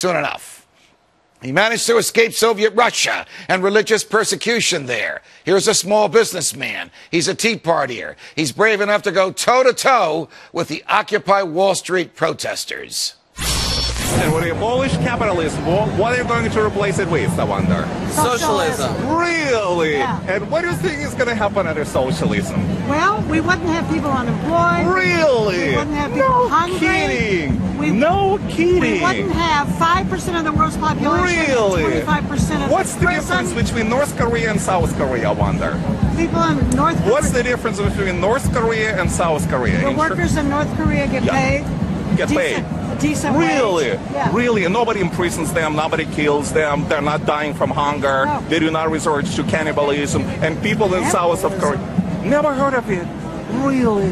soon enough. He managed to escape Soviet Russia and religious persecution there. Here's a small businessman. He's a Tea Partier. He's brave enough to go toe-to-toe with the Occupy Wall Street protesters. And when you abolish capitalism, what are you going to replace it with, I wonder? Socialism. Really? Yeah. And what do you think is going to happen under socialism? Well, we wouldn't have people unemployed. Really? We wouldn't have people hungry. Kidding. No kidding. We wouldn't have 5% of the world's population. Really? 25% of What's the difference between North Korea and South Korea, I wonder? people in North Korea. What's the difference between North Korea and South Korea? The workers in North Korea get paid. Get paid. Decent Really? wage. Yeah. Really? And nobody imprisons them, nobody kills them, they're not dying from hunger, No. they do not resort to cannibalism, and people in South of Korea... Never heard of it. Really?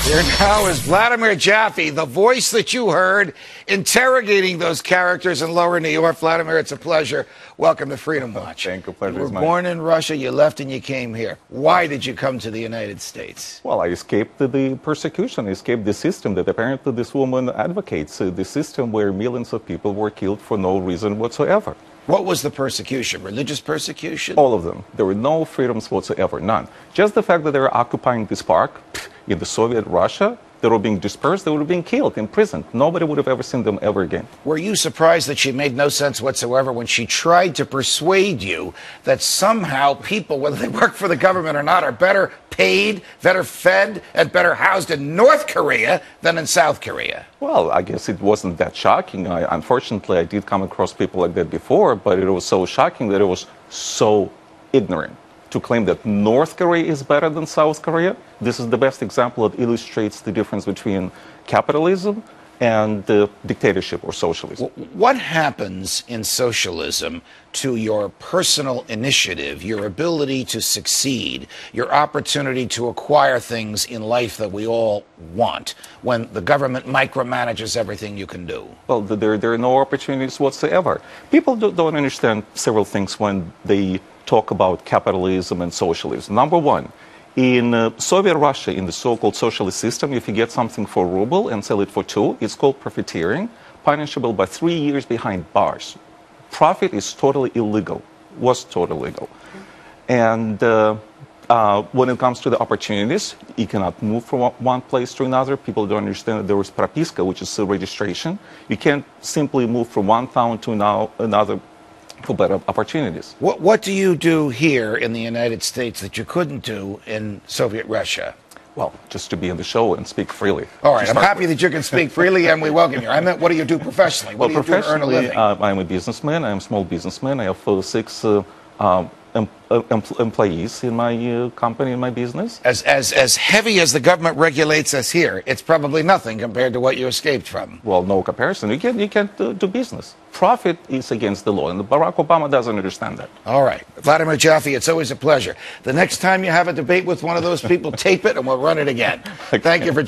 Here now is Vladimir Jaffe, the voice that you heard, interrogating those characters in Lower New York. Vladimir, it's a pleasure. Welcome to Freedom Watch. Thank you. Pleasure You is were mine. born in Russia, you left and you came here. Why did you come to the United States? Well, I escaped the persecution, I escaped the system that apparently this woman advocates, the system where millions of people were killed for no reason whatsoever. What was the persecution? Religious persecution? All of them. There were no freedoms whatsoever, none. Just the fact that they were occupying this park in the Soviet Russia, they were being dispersed, they were being killed, imprisoned. Nobody would have ever seen them ever again. Were you surprised that she made no sense whatsoever when she tried to persuade you that somehow people, whether they work for the government or not, are better paid, better fed, and better housed in North Korea than in South Korea? Well, I guess it wasn't that shocking. Unfortunately, I did come across people like that before, but it was so shocking that it was so ignorant. To claim that North Korea is better than South Korea, this is the best example that illustrates the difference between capitalism and dictatorship or socialism. What happens in socialism to your personal initiative, your ability to succeed, your opportunity to acquire things in life that we all want, when the government micromanages everything you can do? Well, there are no opportunities whatsoever. People don't understand several things when they talk about capitalism and socialism. Number one, in Soviet Russia, in the so-called socialist system, if you get something for a ruble and sell it for 2, it's called profiteering, punishable by 3 years behind bars. Profit is totally illegal, was totally illegal. And when it comes to the opportunities, you cannot move from one place to another. People don't understand that there is propiska, which is registration. You can't simply move from one town to another for better opportunities. What do you do here in the United States that you couldn't do in Soviet Russia? Well, just to be on the show and speak freely. All right, I'm happy that you can speak freely and we welcome you. I meant, what do you do professionally? What do you do to earn a living? I'm a businessman. I'm a small businessman. I have 6 employees in my company, in my business. As heavy as the government regulates us here, it's probably nothing compared to what you escaped from. Well, no comparison. You can't do business. Profit is against the law, and Barack Obama doesn't understand that. All right. Vladimir Jaffe, it's always a pleasure. The next time you have a debate with one of those people, tape it and we'll run it again. Thank you for